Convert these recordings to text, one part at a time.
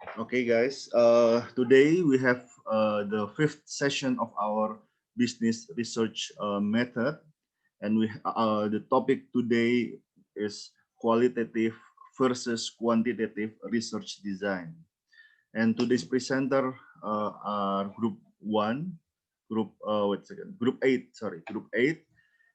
Okay, guys. Today we have the fifth session of our business research method, and the topic today is qualitative versus quantitative research design. And today's presenter are Group One, Group Eight. Sorry, Group Eight,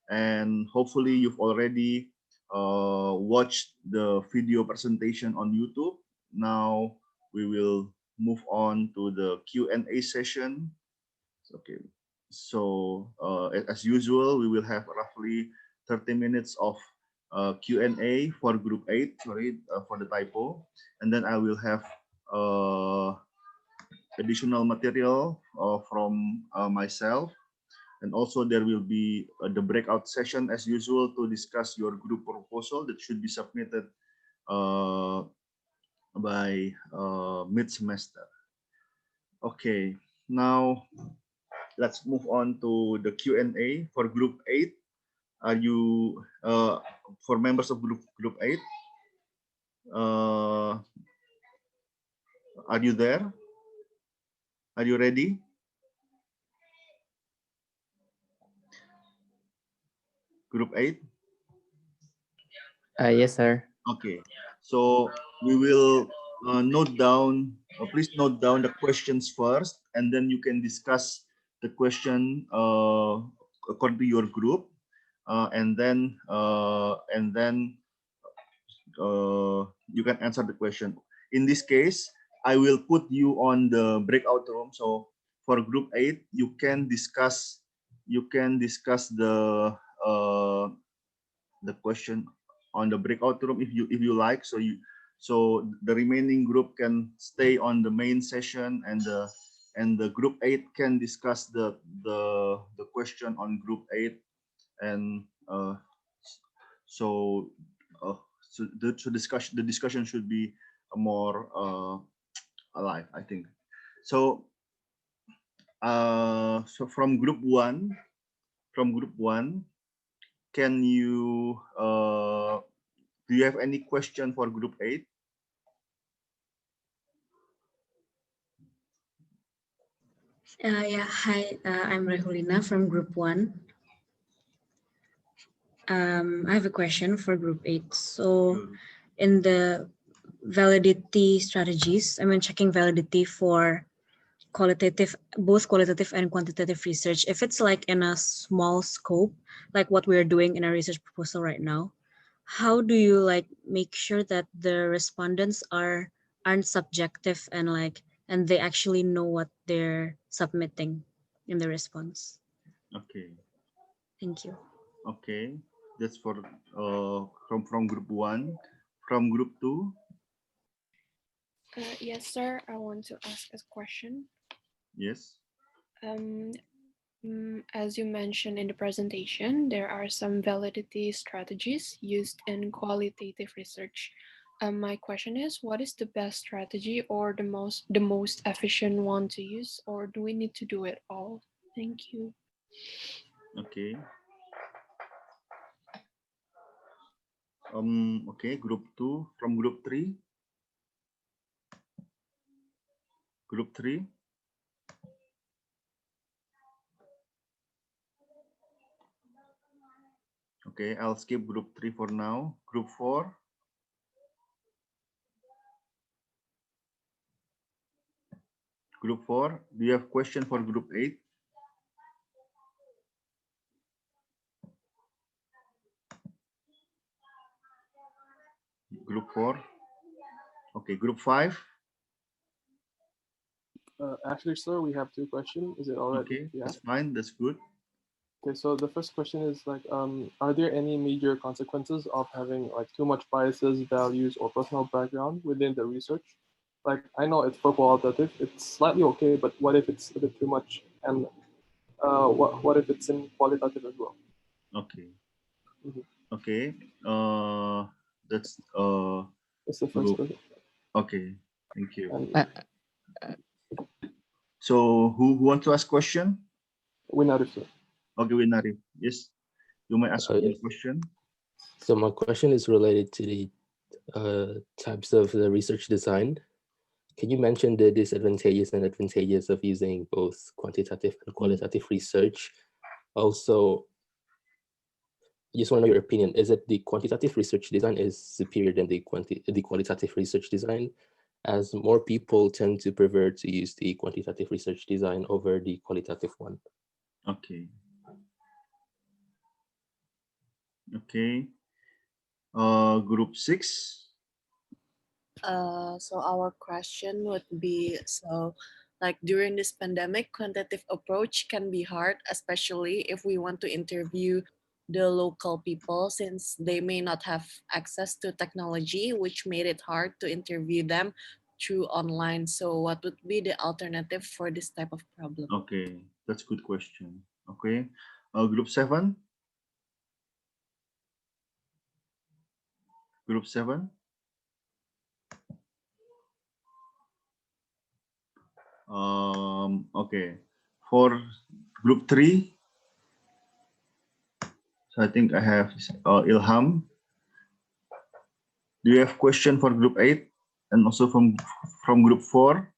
and hopefully you've already watched the video presentation on YouTube. Now we will move on to the Q&A session. Okay, so as usual, we will have roughly 30 minutes of Q&A for Group 8, sorry, for the typo. And then I will have additional material from myself. And also there will be the breakout session as usual to discuss your group proposal that should be submitted by mid-semester. Okay, now let's move on to the Q&A for Group 8. Are you, for members of Group 8, are you there? Are you ready? Group 8? Yes, sir. Okay, so we will note down, please note down the questions first, and then you can discuss the question according to your group, and then you can answer the question. In this case, I will put you on the breakout room. So for Group 8, you can discuss the question on the breakout room if you like. So the remaining group can stay on the main session, and the Group 8 can discuss the question on Group 8, and so the discussion should be more alive, I think. So so from Group 1, can you do you have any question for Group 8? Yeah, hi, I'm Rahulina from Group 1. I have a question for Group 8. So in the validity strategies, checking validity for both qualitative and quantitative research, if it's like in a small scope, like what we're doing in our research proposal right now, how do you like make sure that the respondents aren't subjective and they actually know what they're submitting in the response? Okay. Thank you. Okay, that's for from Group 1. From Group 2. Yes, sir. I want to ask a question. Yes. As you mentioned in the presentation, there are some validity strategies used in qualitative research. My question is, what is the best strategy or the most efficient one to use, or do we need to do it all? Thank you. Okay. Okay, Group 2. From Group 3. Group 3. Okay, I'll skip Group 3 for now. Group 4. Group 4, do you have question for Group 8? Group 4. Okay, Group 5. Actually, sir, we have two questions. Is it all right? Okay, Yeah. that's fine. That's good. Okay, so the first question is like, are there any major consequences of having like too much biases, values, or personal background within the research? Like, I know it's for qualitative, it's slightly okay, but what if it's a bit too much? And what if it's in qualitative as well? Okay. Mm-hmm. Okay. That's the first question. Okay. Thank you. So who wants to ask question? Winarif, sir. Okay, Winarif. Yes, you may ask your question. So my question is related to the types of the research design. can you mention the disadvantages and advantages of using both quantitative and qualitative research? Also, I just want to know your opinion. Is it the quantitative research design is superior than the qualitative research design, as more people tend to prefer to use the quantitative research design over the qualitative one? Okay. Okay. Group 6. So our question would be, so like during this pandemic, quantitative approach can be hard, especially if we want to interview the local people since they may not have access to technology, which made it hard to interview them through online. So what would be the alternative for this type of problem? Okay, that's a good question. Okay. Group 7. Group 7. Okay. For group 3, so I think I have Ilham. Do you have question for group 8 and also from group 4?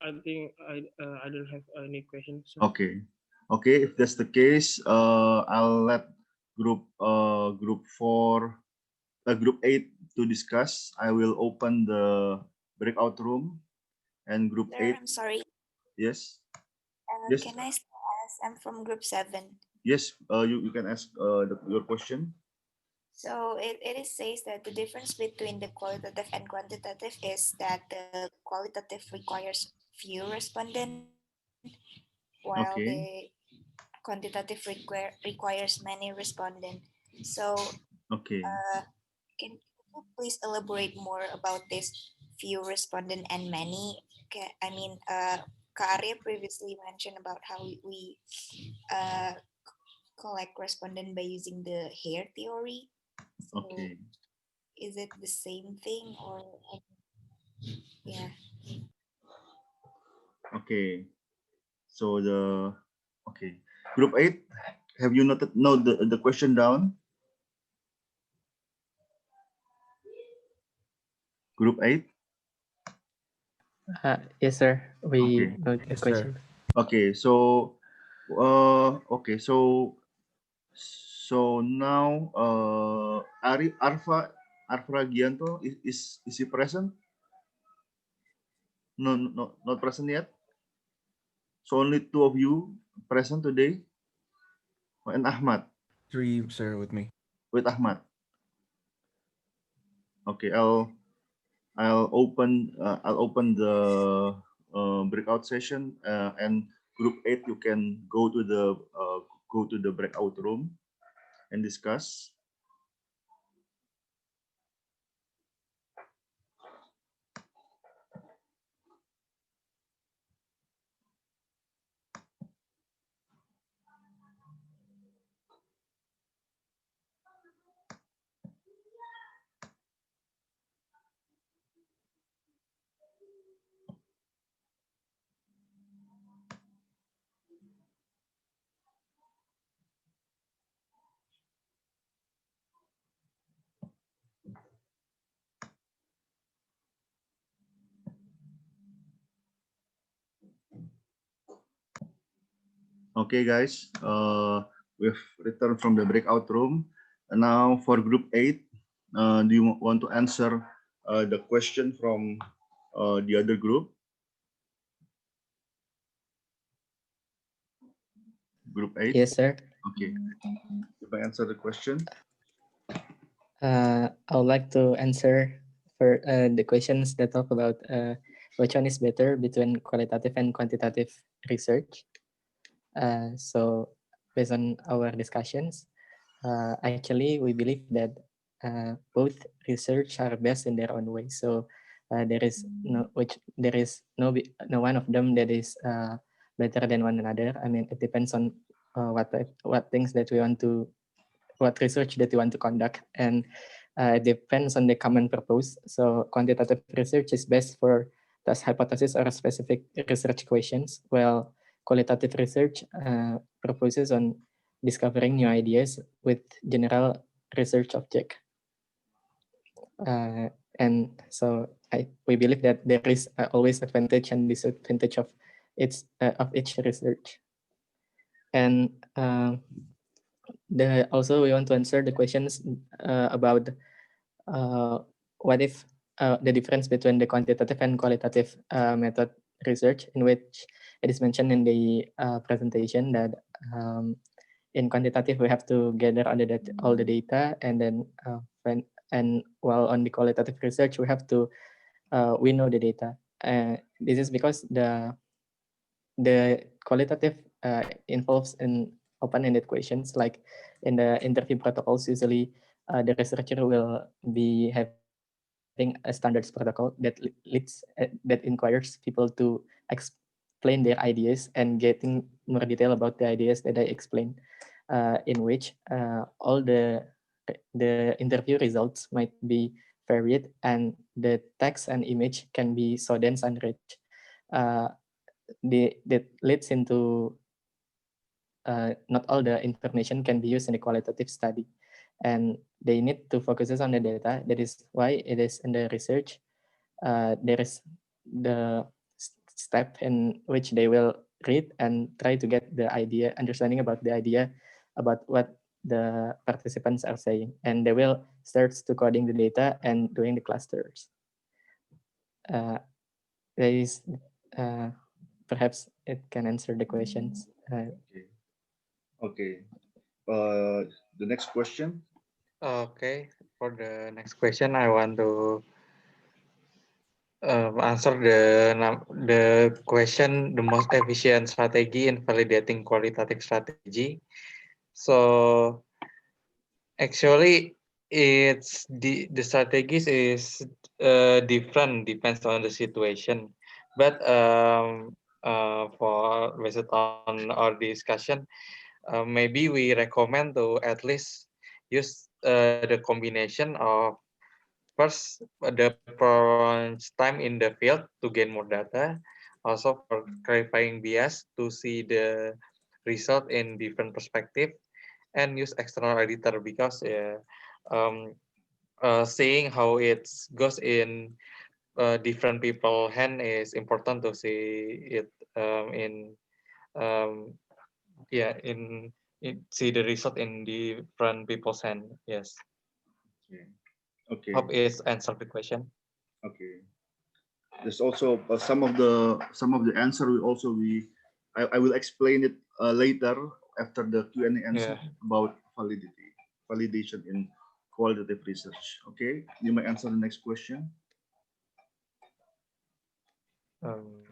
I think I don't have any questions. Okay. Okay, if that's the case, I'll let group 4, group 8 to discuss. I will open the breakout room, and group Sir, 8. I'm sorry. Yes. Yes. Can I still ask? I'm from group 7. Yes. You can ask your question. So it says that the difference between the qualitative and quantitative is that the qualitative requires few respondents, while Okay. the quantitative requires many respondents. So Okay. can you please elaborate more about this few respondent and many? I mean, Kak Arya previously mentioned about how we uh, collect respondent by using the hair theory. So Okay. is it the same thing or yeah? Okay. So okay. Group 8, have you noted the question down? Group 8? Yes, sir. We Okay. note the Yes, sir. question. Okay, so now Arfa Gianto is he present? No, not present yet. So only 2 of you present today. And Ahmad. 3, sir, with me. With Ahmad. Okay, I'll open the breakout session, and group 8 you can go to the breakout room and discuss. Okay, guys, we've returned from the breakout room. And now for group 8, do you want to answer the question from the other group? Group 8? Yes, sir. Okay. If I answer the question. I would like to answer for the questions that talk about which one is better between qualitative and quantitative research. So based on our discussions, actually we believe that both research are best in their own way. So there is no one of them that is better than one another. I mean, it depends on what things that we want to, what research that you want to conduct, and it depends on the common purpose. So quantitative research is best for test hypothesis or specific research questions, while qualitative research proposes on discovering new ideas with general research object. And so we believe that there is always advantage and disadvantage of each research. And also we want to answer the questions about what if the difference between the quantitative and qualitative method research, in which it is mentioned in the presentation that in quantitative we have to gather all the data, and then while on the qualitative research we have to we know the data. This is because the qualitative involves in open-ended questions. Like in the interview protocols, usually the researcher will be having a standards protocol that inquires people to explain their ideas and getting more detail about the ideas that I explained, in which all the interview results might be varied, and the text and image can be so dense and rich. That leads into not all the information can be used in a qualitative study, and they need to focus on the data. That is why it is in the research. There is the step in which they will read and try to get the understanding about the idea, about what the participants are saying, and they will start to coding the data and doing the clusters. There is perhaps it can answer the questions. Okay. Okay. The next question. Okay, for the next question, I want to answer the question, the most efficient strategy in validating qualitative strategy. So actually, it's the strategies is different, depends on the situation. But for based on our discussion, maybe we recommend to at least use the combination of first the prolonged time in the field to gain more data, also for clarifying bias to see the result in different perspective, and use external editor because um, seeing how it goes in different people hand is important to see it in um, yeah in see the result in different people's hand. Yes. Okay. Okay. Hope it's answered the question. Okay. There's also some of the answer will also be I will explain it later after the Q&A answer Yeah. about validation in qualitative research. Okay, you may answer the next question. Um,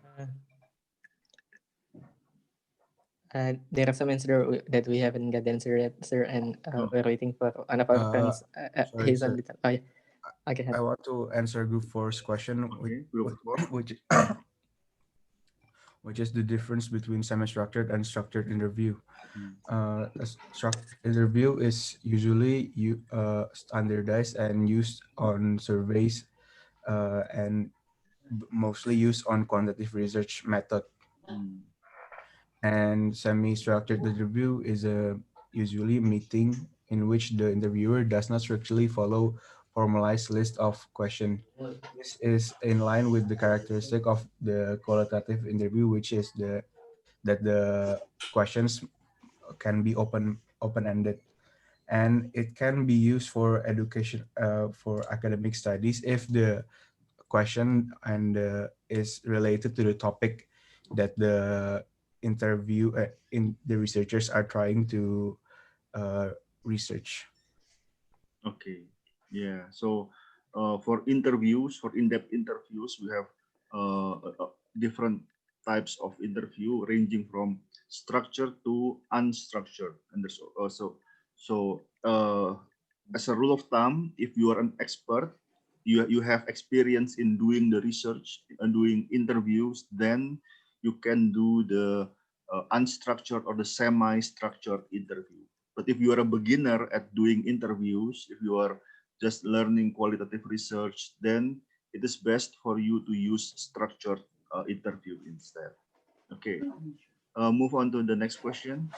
There are some answer that we haven't got the answer yet, sir, and we're waiting for one of our friends. Sorry, He's on sir. the oh, yeah. Okay. I want to answer Group 4's question, Okay, group four. which which is the difference between semi-structured and structured interview. A structured interview is usually standardized and used on surveys and mostly used on quantitative research method. And semi-structured interview is a usually meeting in which the interviewer does not strictly follow formalized list of questions. This is in line with the characteristic of the qualitative interview, which is that the questions can be open-ended, and it can be used for education for academic studies if the question and is related to the topic that the in the researchers are trying to research. Okay, yeah. So for interviews, for in-depth interviews, we have different types of interview ranging from structured to unstructured. And there's also as a rule of thumb, if you are an expert, you have experience in doing the research and doing interviews, then you can do the unstructured or the semi-structured interview. But if you are a beginner at doing interviews, if you are just learning qualitative research, then it is best for you to use structured interview instead. Okay, move on to the next question.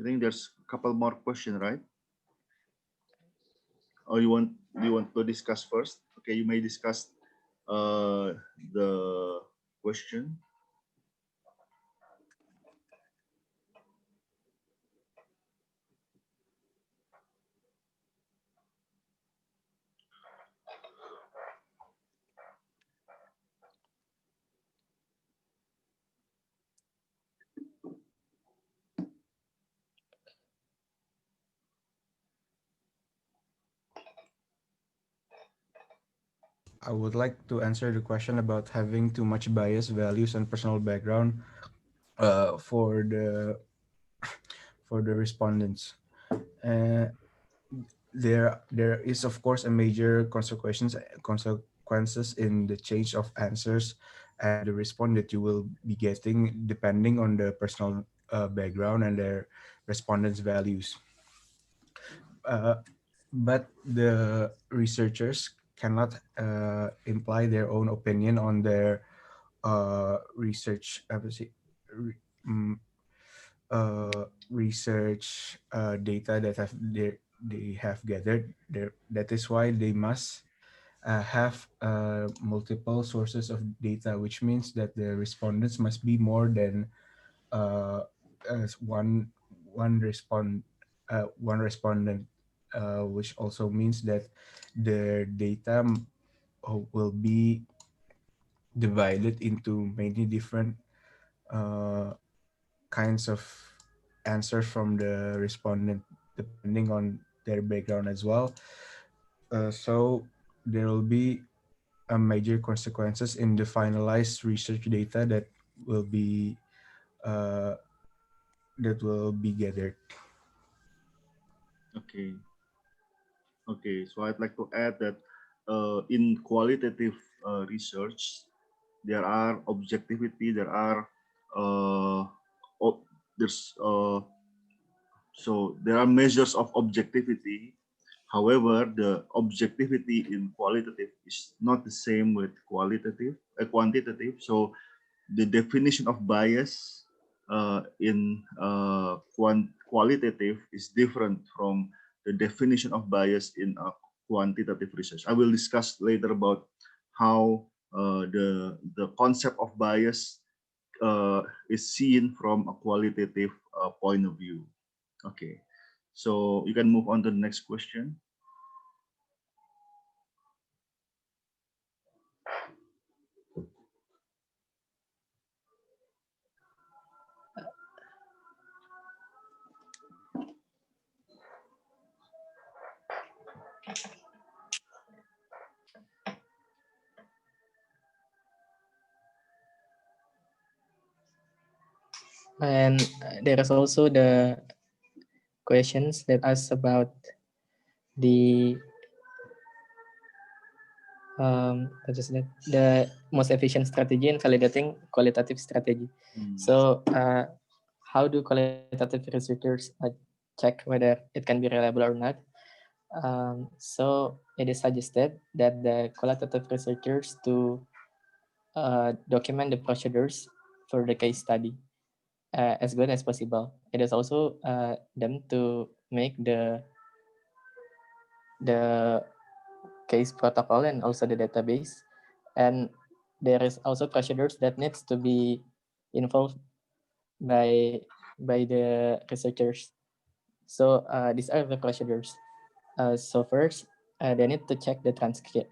I think there's a couple more questions, right? Or you want to discuss first? Okay, you may discuss the question. I would like to answer the question about having too much bias, values, and personal background for the respondents. Uh, there is of course a major consequences in the change of answers and the response that you will be getting depending on the personal background and their respondents' values. Uh, but the researchers cannot imply their own opinion on their research re, mm, research data that they have gathered there. That is why they must have multiple sources of data, which means that the respondents must be more than uh, as one respondent, which also means that the data will be divided into many different uh, kinds of answers from the respondent depending on their background as well. So there will be a major consequences in the finalized research data will be uh, that will be gathered. Okay. Okay, so I'd like to add that in qualitative research, there are objectivity, there are uh, o- there's so there are measures of objectivity. However, the objectivity in qualitative is not the same with quantitative. So the definition of bias in qualitative is different from the definition of bias in quantitative research. I will discuss later about how the concept of bias is seen from a qualitative point of view. Okay, so you can move on to the next question. And there is also the questions that ask about the what is that? The most efficient strategy in validating qualitative strategy. So how do qualitative researchers check whether it can be reliable or not? So it is suggested that the qualitative researchers to document the procedures for the case study as good as possible. It is also them to make the case protocol and also the database, and there is also procedures that needs to be involved by the researchers. So these are the procedures. So first, they need to check the transcript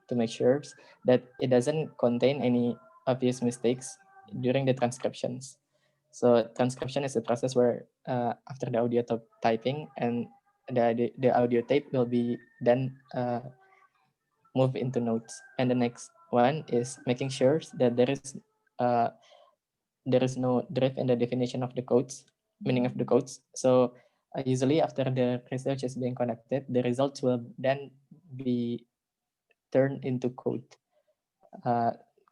to make sure that it doesn't contain any obvious mistakes during the transcriptions. So transcription is a process where after the audio typing and the audio tape will be then move into notes. And the next one is making sure that there is no drift in the definition of the codes, meaning of the codes. So usually after the research is being conducted, the results will then be turned into code.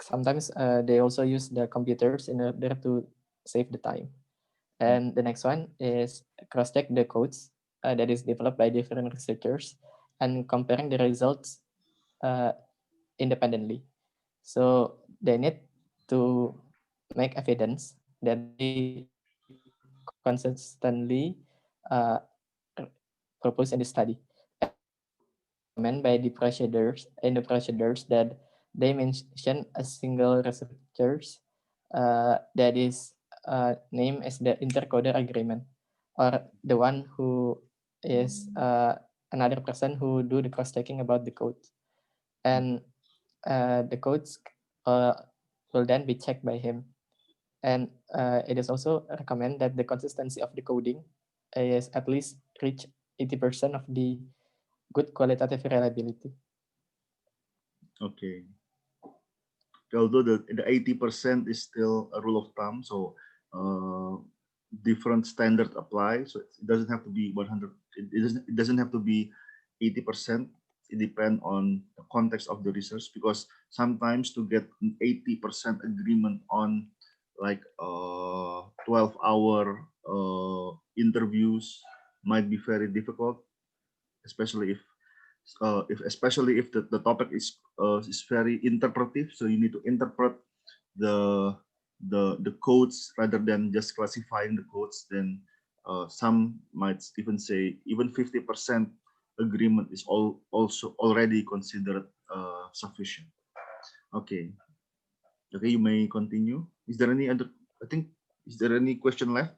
Sometimes they also use the computers in order to save the time. And the next one is cross-check the codes that is developed by different researchers and comparing the results independently. So they need to make evidence that they collect consistently proposed in the study. Meant by the procedures that they mention a single researchers that is named as the intercoder agreement, or the one who is another person who do the cross-checking about the code, and the codes will then be checked by him. And it is also recommend that the consistency of the coding is at least reach 80% of the good qualitative reliability. Okay. Although the 80% is still a rule of thumb, so different standard apply. So it doesn't have to be 100. It doesn't have to be 80%. It depends on the context of the research, because sometimes to get an 80% agreement on like 12-hour interviews might be very difficult, especially if the topic is very interpretive. So you need to interpret the codes rather than just classifying the codes. Then some might even say even 50% agreement is also already considered sufficient. Okay. Okay, you may continue. Is there any other? I think, is there any question left?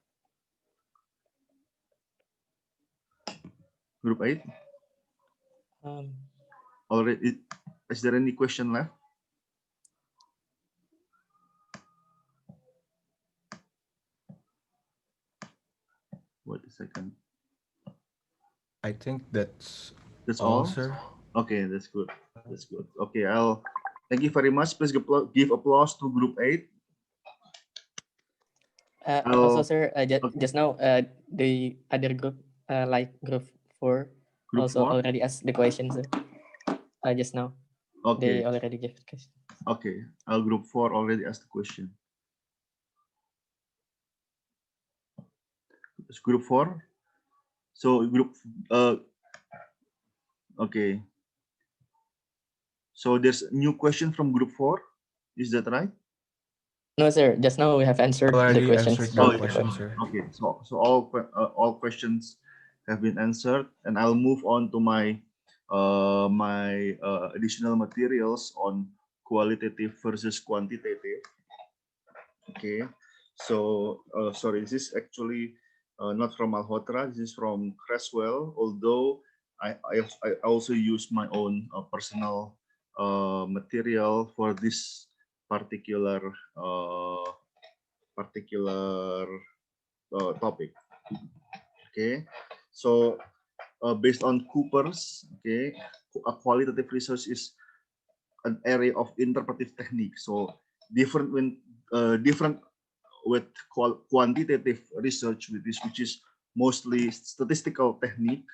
Group 8. Already, is there any question left? Wait a second. I think that's all, sir. Okay, that's good. That's good. Okay, I'll thank you very much. Please give applause to group 8. Also, sir, just now, the other group, like group 4, Group also 4? already asked the questions. Just now, Okay. they already gave the question. Okay, group 4 already asked the question. It's group 4. So group, okay. So there's a new question from group 4. Is that right? No, sir. Just now we have answered the questions. Sir. Okay, so all questions have been answered, and I'll move on to my additional materials on qualitative versus quantitative. Okay, so sorry, this is actually not from Malhotra. This is from Creswell. Although I also use my own personal material for this particular topic. Okay, so based on Cooper's, okay, a qualitative research is an area of interpretive technique. So different with quantitative research, which is mostly statistical technique.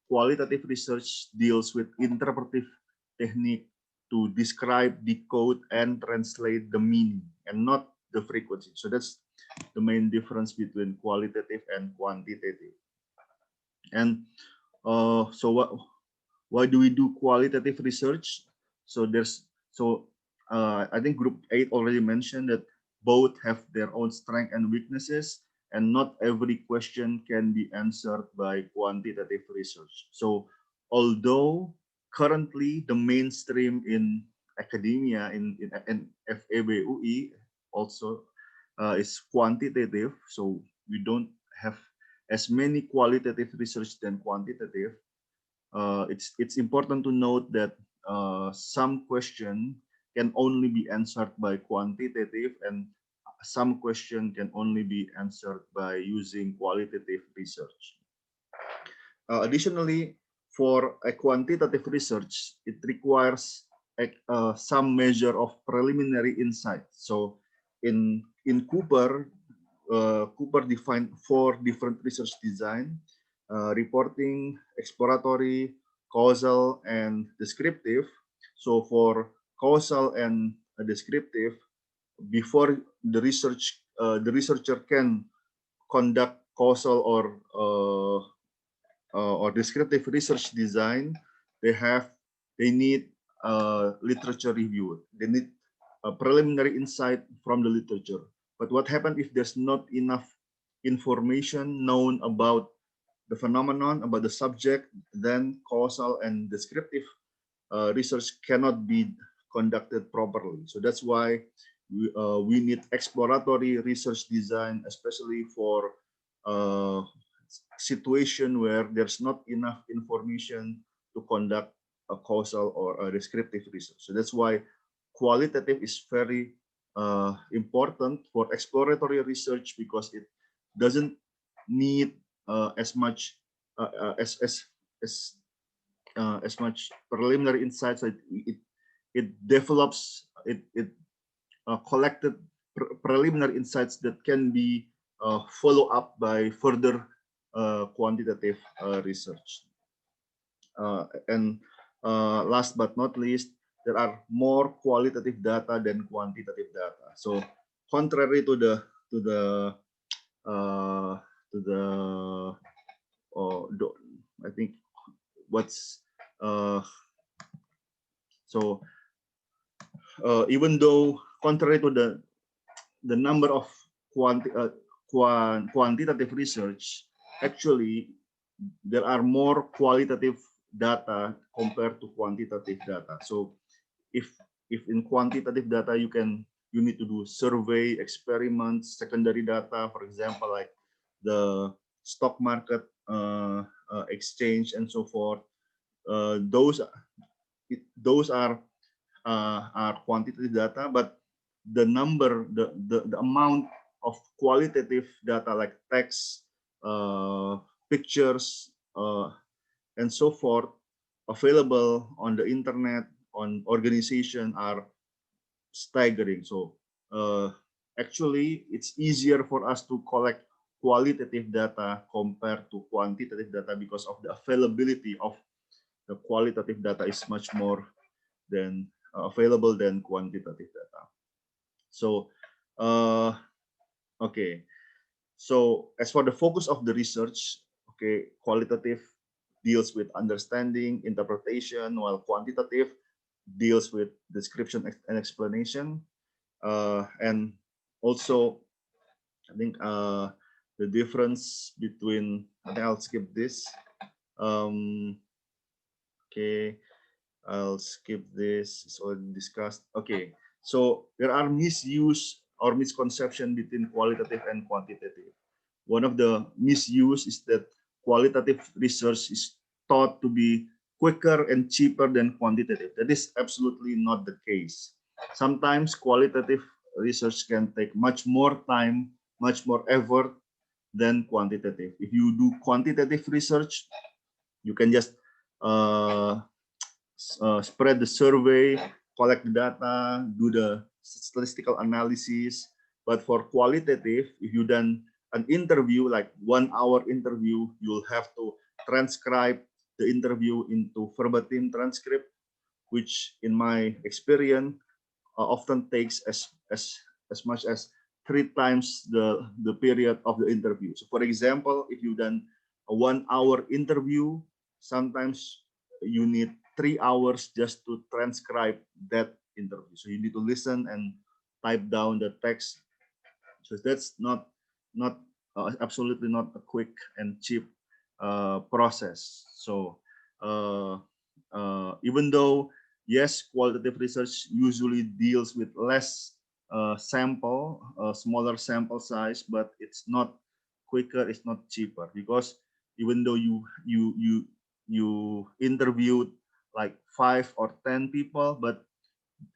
Qualitative research deals with interpretive technique to describe, decode, and translate the meaning, and not the frequency. So that's the main difference between qualitative and quantitative. And so why do we do qualitative research? So I think group 8 already mentioned that both have their own strengths and weaknesses, and not every question can be answered by quantitative research. So although currently the mainstream in academia in FEB UI also is quantitative, so we don't have as many qualitative research than quantitative. It's important to note that some question can only be answered by quantitative, and some question can only be answered by using qualitative research. Additionally, for a quantitative research, it requires some measure of preliminary insight. So in Cooper, Cooper defined 4 different research design: reporting, exploratory, causal, and descriptive. So for causal and descriptive, before the researcher can conduct causal or descriptive research design, they need literature review. They need a preliminary insight from the literature. But what happens if there's not enough information known about the phenomenon, about the subject, then causal and descriptive research cannot be conducted properly. So that's why we need exploratory research design, especially for situation where there's not enough information to conduct a causal or a descriptive research. So that's why qualitative is very important for exploratory research, because it doesn't need as much as much preliminary insights. It develops it collected preliminary insights that can be follow up by further quantitative research. And last but not least, there are more qualitative data than quantitative data. So contrary to the uh, to the I think what's so even though contrary to the number of quantitative research, actually there are more qualitative data compared to quantitative data. So if in quantitative data you need to do survey, experiments, secondary data, for example, like the stock market exchange and so forth, those are quantitative data, but the number, the amount of qualitative data like text, pictures, and so forth available on the internet, on organization, are staggering. So actually, it's easier for us to collect qualitative data compared to quantitative data because of the availability of the qualitative data is much more than available than quantitative data. So okay, so as for the focus of the research, okay, qualitative deals with understanding, interpretation, while quantitative deals with description and explanation. And also, I think the difference between, I think I'll skip this. Okay, I'll skip this. It's already discussed. Okay, so there are misuse or misconception between qualitative and quantitative. One of the misuse is that qualitative research is thought to be quicker and cheaper than quantitative. That is absolutely not the case. Sometimes qualitative research can take much more time, much more effort than quantitative. If you do quantitative research, you can just spread the survey, collect the data, do the statistical analysis. But for qualitative, if you done an interview, like 1 hour interview, you'll have to transcribe the interview into verbatim transcript, which in my experience often takes as much as 3 times the period of the interview. So for example, if you done a 1 hour interview, sometimes you need 3 hours just to transcribe that interview. So you need to listen and type down the text. So that's not absolutely not a quick and cheap process. So even though yes, qualitative research usually deals with less sample, smaller sample size, but it's not quicker, it's not cheaper, because even though you interviewed like 5 or 10 people, but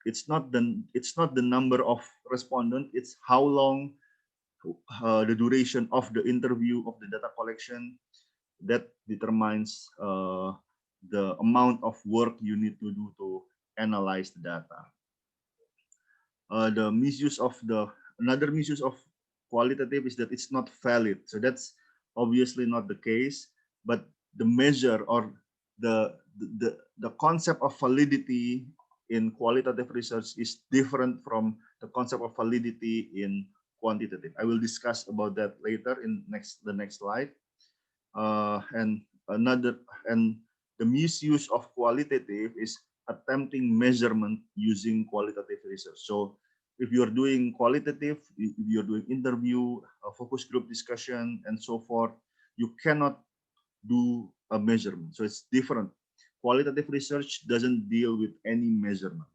it's not the number of respondents, it's how long the duration of the interview, of the data collection, that determines the amount of work you need to do to analyze the data. The misuse of another misuse of qualitative is that it's not valid. So that's obviously not the case, but the measure or the concept of validity in qualitative research is different from the concept of validity in quantitative. I will discuss about that later in the next slide. And the misuse of qualitative is attempting measurement using qualitative research. So if you're doing qualitative, if you're doing interview, a focus group discussion, and so forth, you cannot do a measurement. So it's different. Qualitative research doesn't deal with any measurement.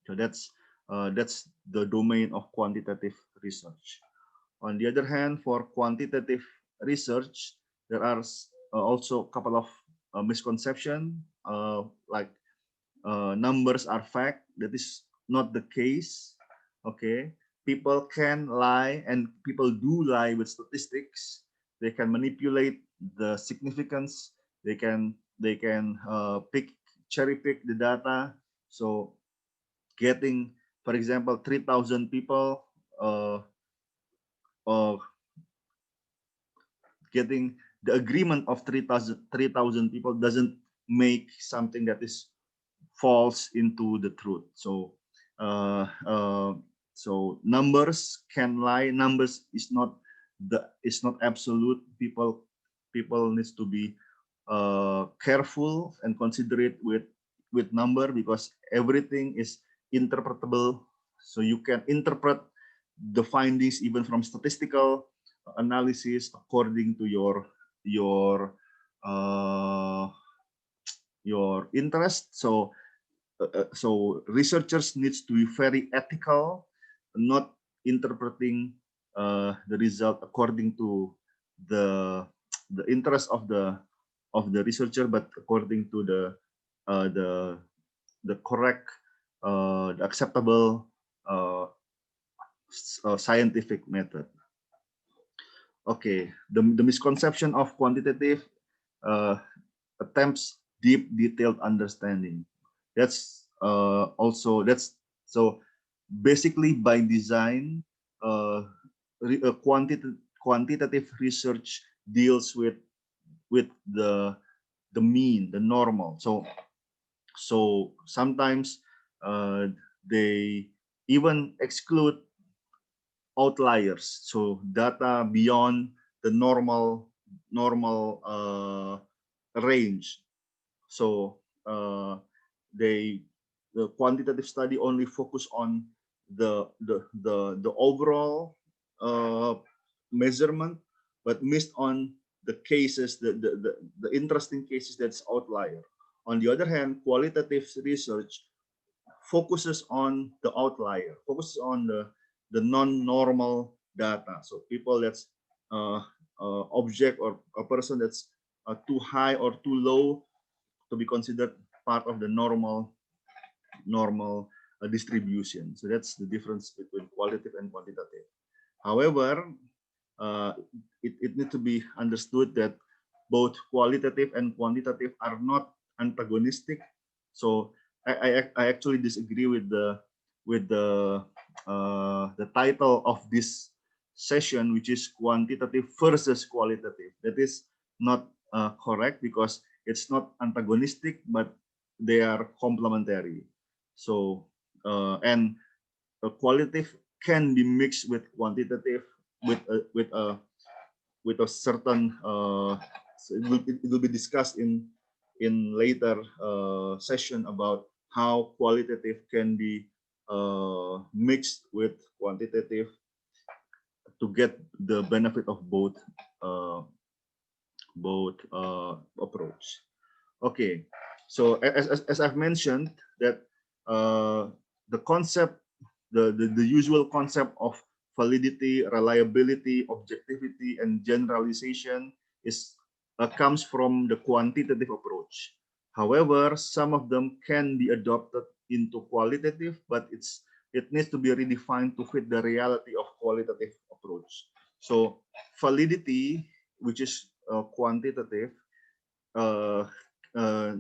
So that's the domain of quantitative research. On the other hand, for quantitative research, there are also a couple of misconceptions, like numbers are fact. That is not the case. Okay, people can lie, and people do lie with statistics. They can manipulate the significance. They can cherry pick the data. So getting, for example, 3,000 people, uh, getting the agreement of 3,000 people doesn't make something that is false into the truth. So so numbers can lie. Numbers is not absolute. People needs to be careful and considerate with number, because everything is interpretable. So you can interpret the findings even from statistical analysis according to uh, your interest. So researchers needs to be very ethical, not interpreting the result according to the interest of the researcher, but according to the correct, the acceptable scientific method. Okay, the misconception of quantitative attempts deep, detailed understanding. That's so basically by design, quantitative research deals with the mean, the normal. So sometimes they even exclude outliers, so data beyond the normal range. So the quantitative study only focus on the overall measurement, but missed on the cases, the interesting cases that's outlier. On the other hand, qualitative research focuses on the outlier, focuses on the non-normal data. So people that's object or a person that's too high or too low to be considered part of the normal distribution. So that's the difference between qualitative and quantitative. However, uh, it needs to be understood that both qualitative and quantitative are not antagonistic. So I actually disagree with the title of this session, which is quantitative versus qualitative. That is not correct, because it's not antagonistic, but they are complementary. So and qualitative can be mixed with quantitative with a certain so it will be discussed in later session about how qualitative can be mixed with quantitative to get the benefit of both approach. Okay, so as I've mentioned that the concept, the usual concept of validity, reliability, objectivity, and generalization is comes from the quantitative approach. However, some of them can be adopted into qualitative, but it needs to be redefined to fit the reality of qualitative approach. So validity, which is quantitative, uh, uh,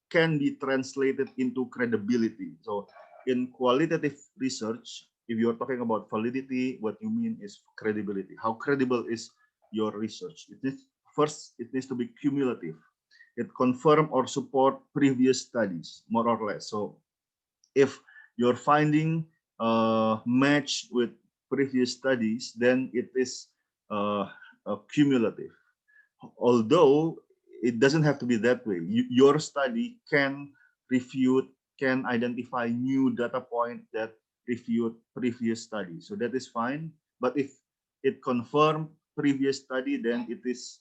can be translated into credibility. So in qualitative research, if you're talking about validity, what you mean is credibility. How credible is your research? It needs to be cumulative. It confirm or support previous studies, more or less. So if your finding match with previous studies, then it is cumulative. Although it doesn't have to be that way. Your study can refute, can identify new data point that previous study. So that is fine. But if it confirmed previous study, then it is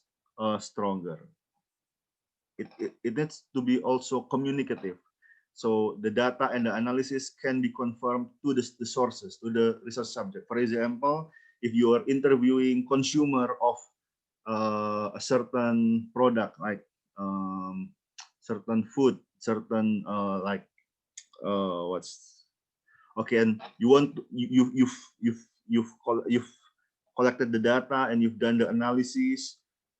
stronger. It needs to be also communicative. So the data and the analysis can be confirmed to the sources, to the research subject. For example, if you are interviewing consumer of a certain product, like certain food, certain what's okay, and you want to, you've collected the data and you've done the analysis.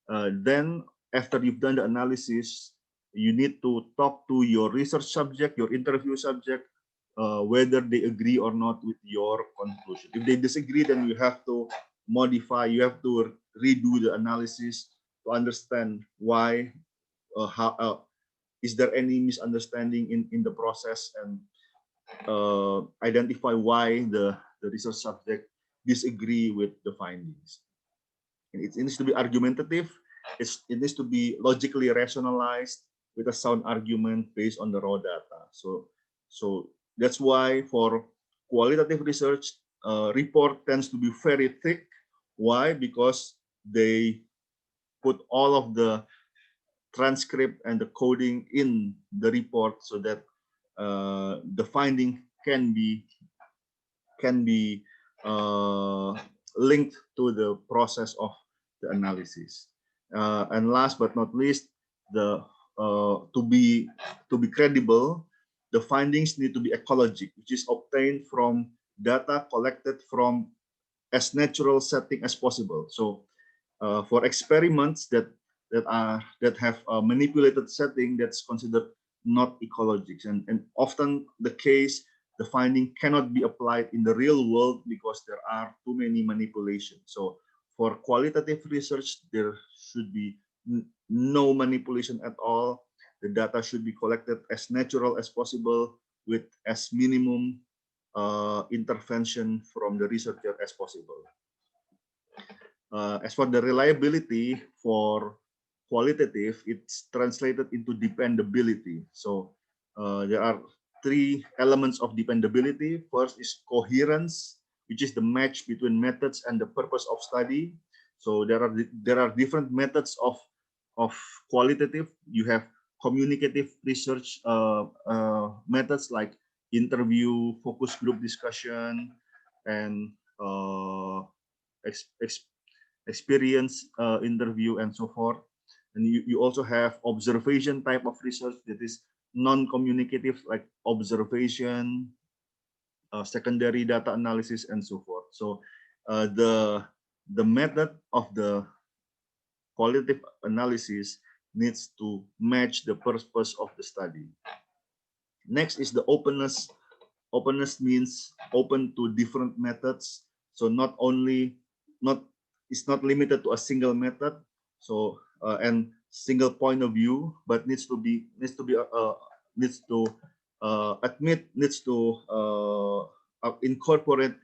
Then after you've done the analysis, you need to talk to your research subject, your interview subject, whether they agree or not with your conclusion. If they disagree, then you have to modify, you have to redo the analysis to understand why, how, is there any misunderstanding in the process, and identify why the research subject disagree with the findings. And it needs to be argumentative. It needs to be logically rationalized with a sound argument based on the raw data. So that's why for qualitative research, report tends to be very thick. Why? Because they put all of the transcript and the coding in the report so that the finding can be linked to the process of the analysis. And last but not least, the to be credible, the findings need to be ecologic, which is obtained from data collected from as natural setting as possible. So for experiments that have a manipulated setting, that's considered not ecologic, and often the case, the finding cannot be applied in the real world because there are too many manipulations. So for qualitative research, there should be no manipulation at all. The data should be collected as natural as possible with as minimum intervention from the researcher as possible. As for the reliability for qualitative, it's translated into dependability. So there are three elements of dependability. First is coherence, which is the match between methods and the purpose of study. So there are different methods of qualitative. You have communicative research methods like interview, focus group discussion, and experience interview, and so forth. And you also have observation type of research that is non-communicative, like observation, secondary data analysis, and so forth. So the method of the qualitative analysis needs to match the purpose of the study. Next is the openness. Openness means open to different methods. So it's not limited to a single method. So and single point of view, but needs to incorporate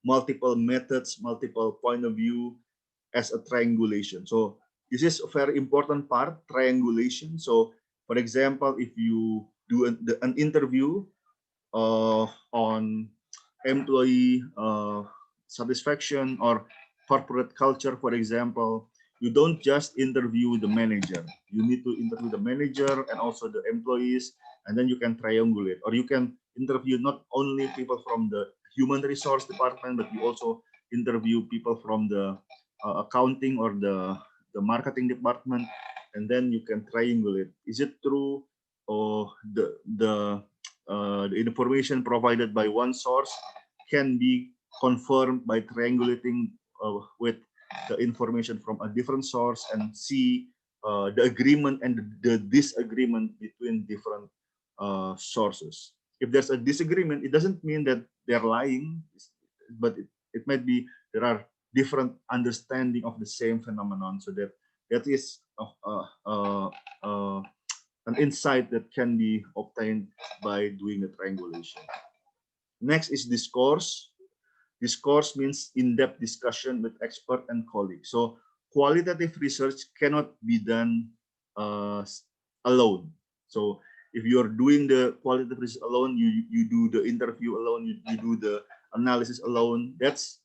multiple methods, multiple point of view as a triangulation. So this is a very important part, triangulation. So for example, if you do an interview on employee satisfaction or corporate culture, for example, you don't just interview the manager. You need to interview the manager and also the employees, and then you can triangulate. Or you can interview not only people from the human resource department, but you also interview people from the accounting or the marketing department, and then you can triangulate. Is it true, or the information provided by one source can be confirmed by triangulating with the information from a different source, and see the agreement and the disagreement between different sources. If there's a disagreement, it doesn't mean that they're lying, but it might be there are different understanding of the same phenomenon. So that is an insight that can be obtained by doing the triangulation. Next is discourse. Discourse means in-depth discussion with expert and colleagues. So qualitative research cannot be done alone. So if you're doing the qualitative research alone, you do the interview alone, you do analysis alone, that's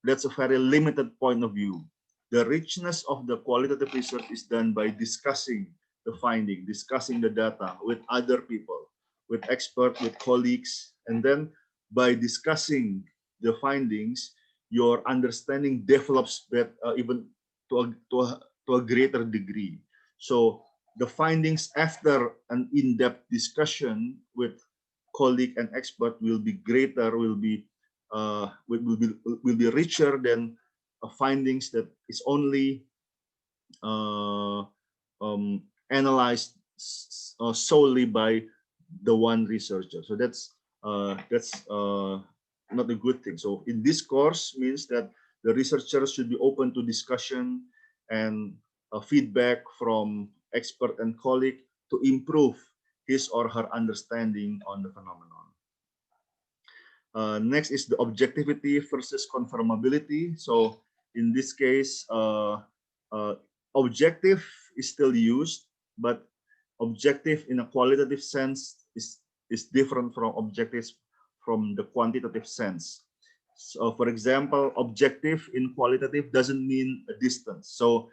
a very limited point of view. The richness of the qualitative research is done by discussing the finding, discussing the data with other people, with experts, with colleagues, and then by discussing the findings, your understanding develops even to a greater degree. So the findings after an in-depth discussion with colleague and expert will be greater, will be richer than findings that is only uh, analyzed solely by the one researcher. So that's not a good thing. So in this course means that the researchers should be open to discussion and feedback from expert and colleague to improve his or her understanding on the phenomenon. Next is the objectivity versus confirmability. So in this case, objective is still used, but objective in a qualitative sense is different from objectives from the quantitative sense. So for example, objective in qualitative doesn't mean a distance. So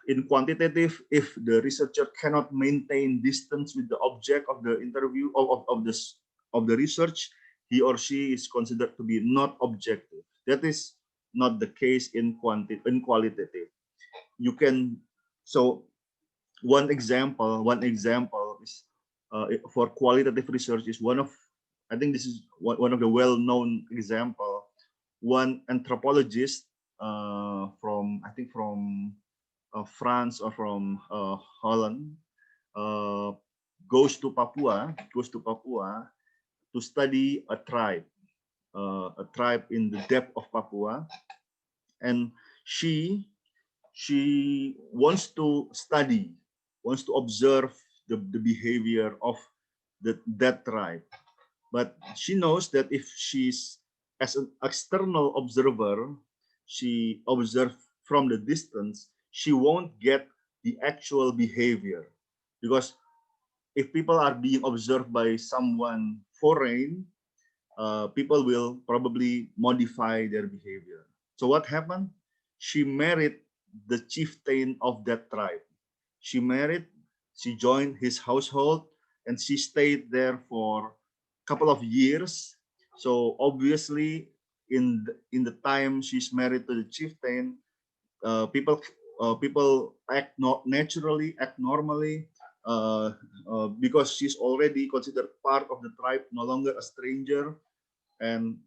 in quantitative, if the researcher cannot maintain distance with the object of the interview of the research, he or she is considered to be not objective. That is not the case in qualitative. You can, so one example is for qualitative research is one of, I think this is one of the well-known example. One anthropologist from, I think from France or from Holland goes to Papua to study a tribe in the depth of Papua, and she wants to study, wants to observe the behavior of that tribe. But she knows that if she's as an external observer, she observes from the distance, she won't get the actual behavior. Because if people are being observed by someone foreign, people will probably modify their behavior. So what happened? She married the chieftain of that tribe. She joined his household, and she stayed there for a couple of years. So obviously, in the time she's married to the chieftain, people act not naturally, act normally, because she's already considered part of the tribe, no longer a stranger, and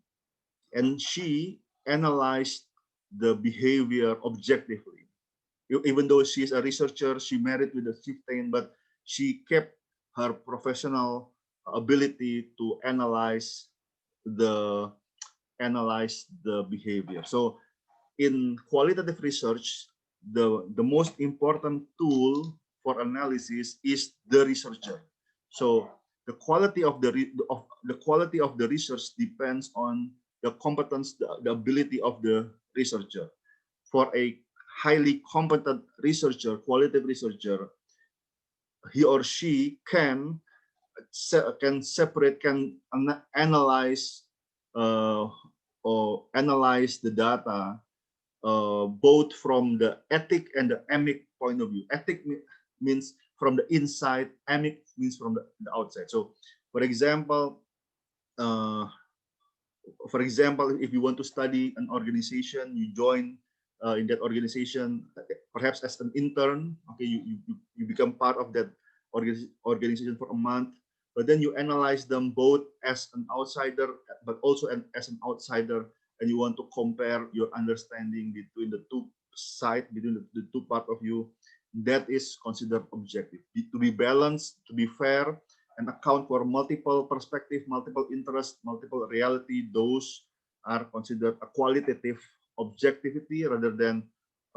she analyzed the behavior objectively. Even though she's a researcher, she married with a chieftain, but she kept her professional ability to analyze the behavior. So in qualitative research, the most important tool for analysis is the researcher. So the quality of the research depends on the competence, the ability of the researcher. For a highly competent researcher, qualitative researcher, he or she can separate, can analyze or analyze the data both from the ethic and the emic point of view. Ethic means from the inside, emic means from the outside. So, for example, if you want to study an organization, you join in that organization, perhaps as an intern. Okay, you become part of that organization for a month, but then you analyze them both as an outsider, but also as an outsider, and you want to compare your understanding between the two sides, between the two part of you. That is considered objective. To be balanced, to be fair, and account for multiple perspective, multiple interests, multiple reality. Those are considered a qualitative objectivity rather than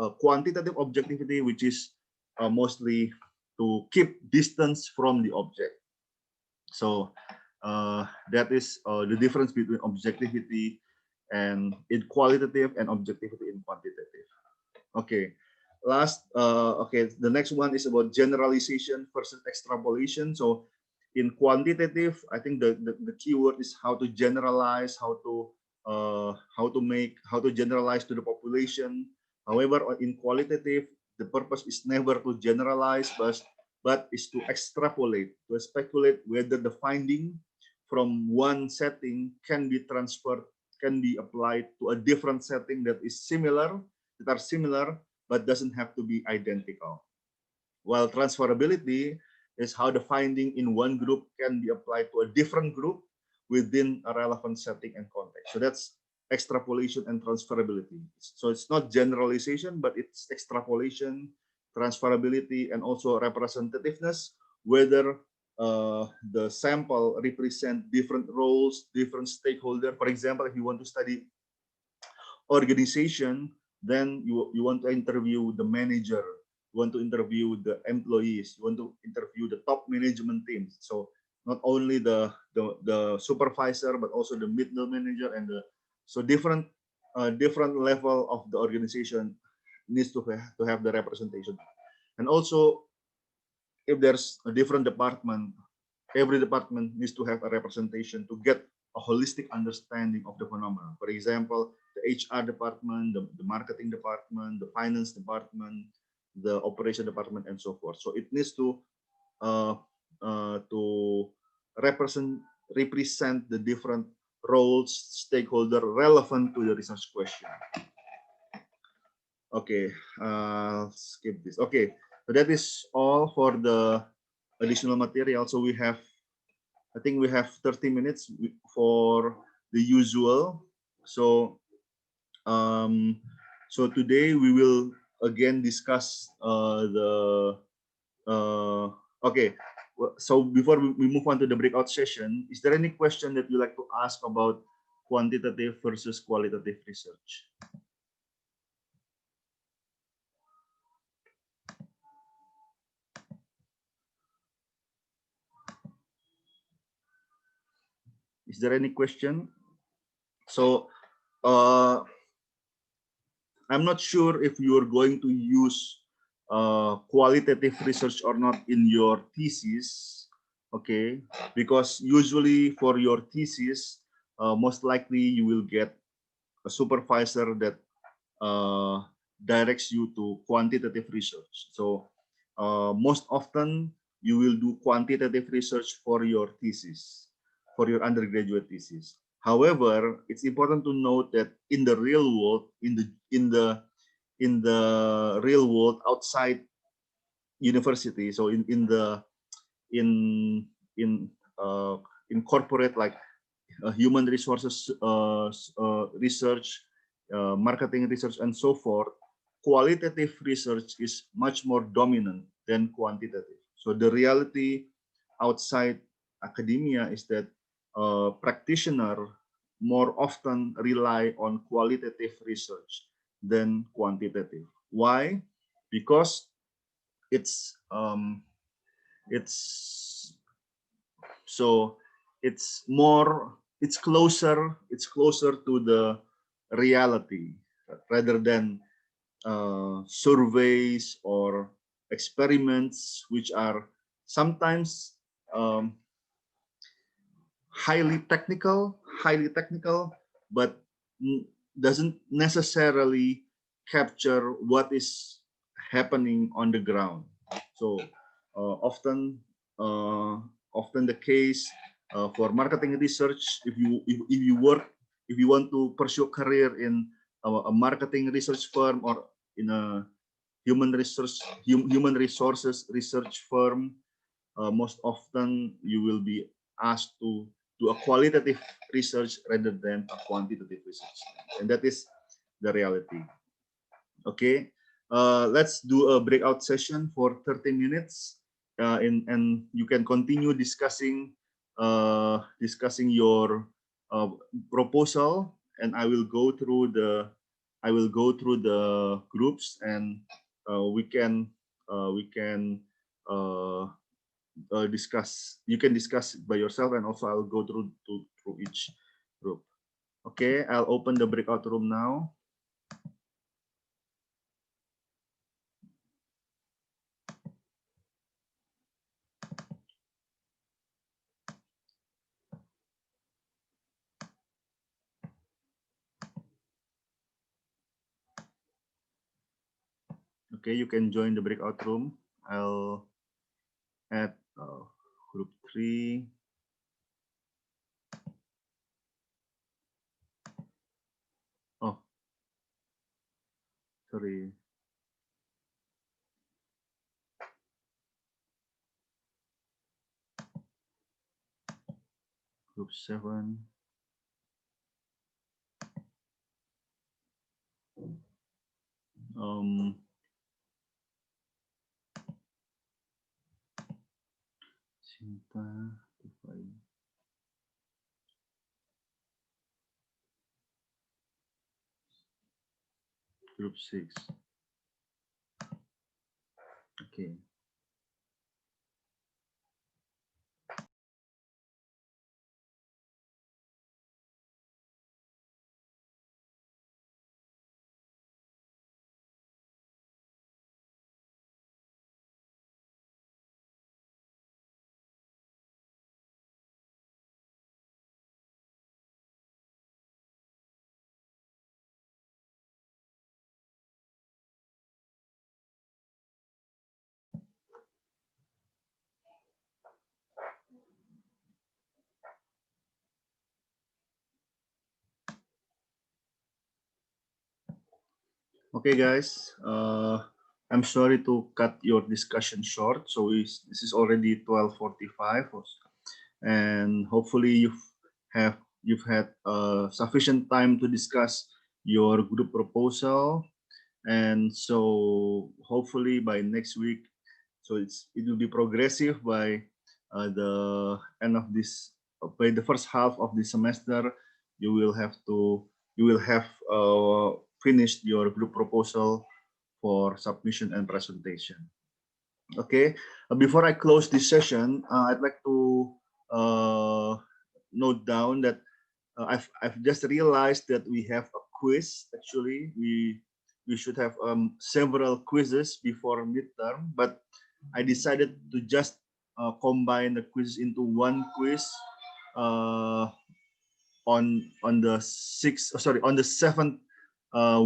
a quantitative objectivity, which is mostly to keep distance from the object. So that is the difference between objectivity and in qualitative and objectivity in quantitative. Okay. The next one is about generalization versus extrapolation. So In quantitative, I think the key word is how to generalize, how to generalize to the population. However, in qualitative, the purpose is never to generalize, but is to extrapolate, to speculate whether the finding from one setting can be transferred, can be applied to a different setting that are similar, but doesn't have to be identical. While transferability is how the finding in one group can be applied to a different group within a relevant setting and context. So that's extrapolation and transferability. So it's not generalization, but it's extrapolation, transferability, and also representativeness, whether the sample represent different roles, different stakeholder. For example, if you want to study organization, then you want to interview the manager, you want to interview the employees, you want to interview the top management teams. So not only the supervisor, but also the middle manager and different level of the organization needs to have the representation. And also, if there's a different department, every department needs to have a representation to get a holistic understanding of the phenomenon. For example, the HR department, the marketing department, the finance department, the operation department, and so forth. So it needs to represent the different roles, stakeholder relevant to the research question. Okay, skip this. Okay, so that is all for the additional material. So I think we have 30 minutes for the usual. So today we will again discuss okay. So before we move on to the breakout session, is there any question that you like to ask about quantitative versus qualitative research? Is there any question? So I'm not sure if you're going to use qualitative research or not in your thesis, okay? Because usually for your thesis, most likely you will get a supervisor that directs you to quantitative research. So most often you will do quantitative research for your thesis, for your undergraduate thesis. However, it's important to note that in the real world, in the real world outside university, so in corporate, like human resources research, marketing research, and so forth, qualitative research is much more dominant than quantitative. So the reality outside academia is that practitioner more often rely on qualitative research than quantitative. Why? Because it's closer to the reality rather than surveys or experiments, which are sometimes highly technical, but doesn't necessarily capture what is happening on the ground. So often the case for marketing research, if you want to pursue a career in a marketing research firm or in a human resources research firm, most often you will be asked to do a qualitative research rather than a quantitative research, and that is the reality. Okay, let's do a breakout session for 30 minutes, and you can continue discussing your proposal, and I will go through the groups, and we can discuss. You can discuss by yourself, and also I'll go through each group. Okay, I'll open the breakout room now. Okay, you can join the breakout room. I'll add group 3. Oh, sorry. Group 7. Cinta, group 6. Okay. Okay, guys. I'm sorry to cut your discussion short. So this is already 12:45, and hopefully you've had sufficient time to discuss your group proposal, and so hopefully by next week, so it will be progressive by the end of this, by the first half of the semester. You will have finished your group proposal for submission and presentation. Okay, before I close this session, I'd like to note down that I've just realized that we have a quiz. Actually, we should have several quizzes before midterm, but I decided to just combine the quiz into one quiz on the seventh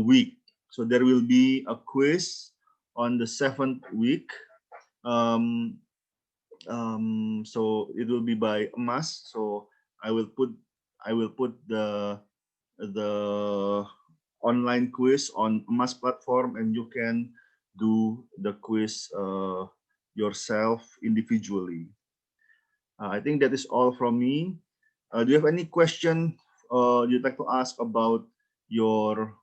week. So there will be a quiz on the 7th week. So it will be by Emas. So I will put the online quiz on Emas platform, and you can do the quiz yourself individually. I think that is all from me. Do you have any question you'd like to ask about your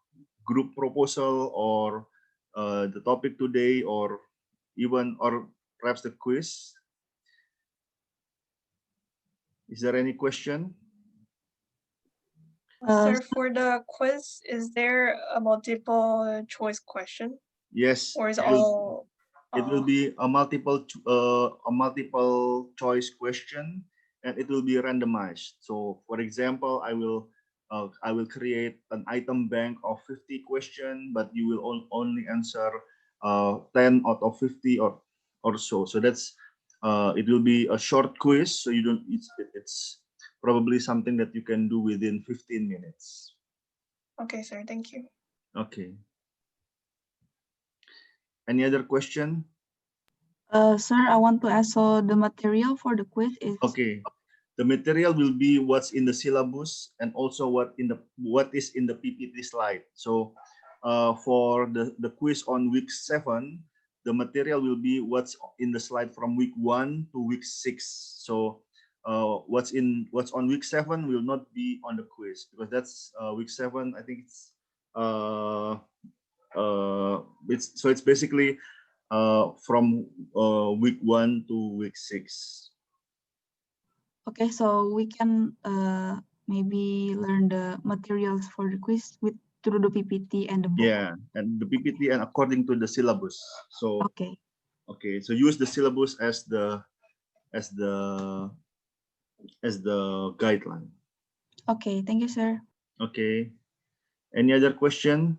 group proposal, or the topic today, or perhaps the quiz? Is there any question? Sir, for the quiz, is there a multiple choice question? Yes, Or is it will, all? it will be a multiple choice question, and it will be randomized. So, for example, I will create an item bank of 50 questions, but you will only answer 10 out of 50 or so. So that's it will be a short quiz. So you don't. It's probably something that you can do within 15 minutes. Okay, sir. Thank you. Okay. Any other question? Sir, I want to ask, so the material for the quiz is? Okay. The material will be what's in the syllabus, and also what is in the PPT slide. So for the quiz on week 7, the material will be what's in the slide from week 1 to week 6. So what's on week 7 will not be on the quiz, because that's week 7. I think it's basically from week 1 to week 6. Okay, so we can maybe learn the materials for the quiz through the PPT and the book. Yeah, and the PPT and according to the syllabus. So okay. Okay, so use the syllabus as the guideline. Okay, thank you, sir. Okay. Any other question?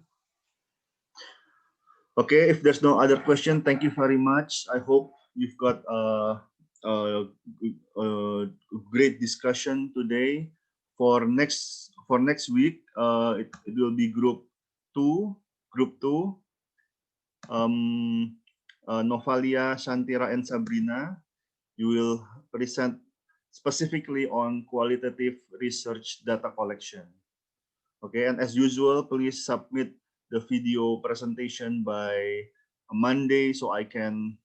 Okay, if there's no other question, thank you very much. I hope you've got a great discussion today. For next week, it will be group 2. Novalia, Shantira, and Sabrina, you will present specifically on qualitative research data collection. Okay, and as usual, please submit the video presentation by Monday so I can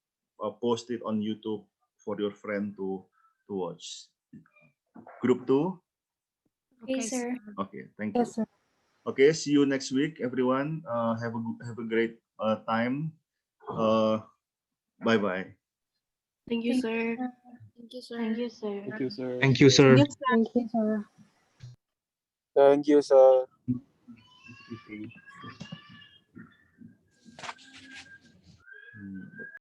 post it on YouTube for your friend to watch. Group 2? Okay, sir. Okay, thank you. Okay, see you next week, everyone. Have a great time. Bye-bye. Thank you, sir. Thank you, sir. Thank you, sir. Thank you, sir. Thank you, sir. Thank you, sir. Thank you, sir. Okay.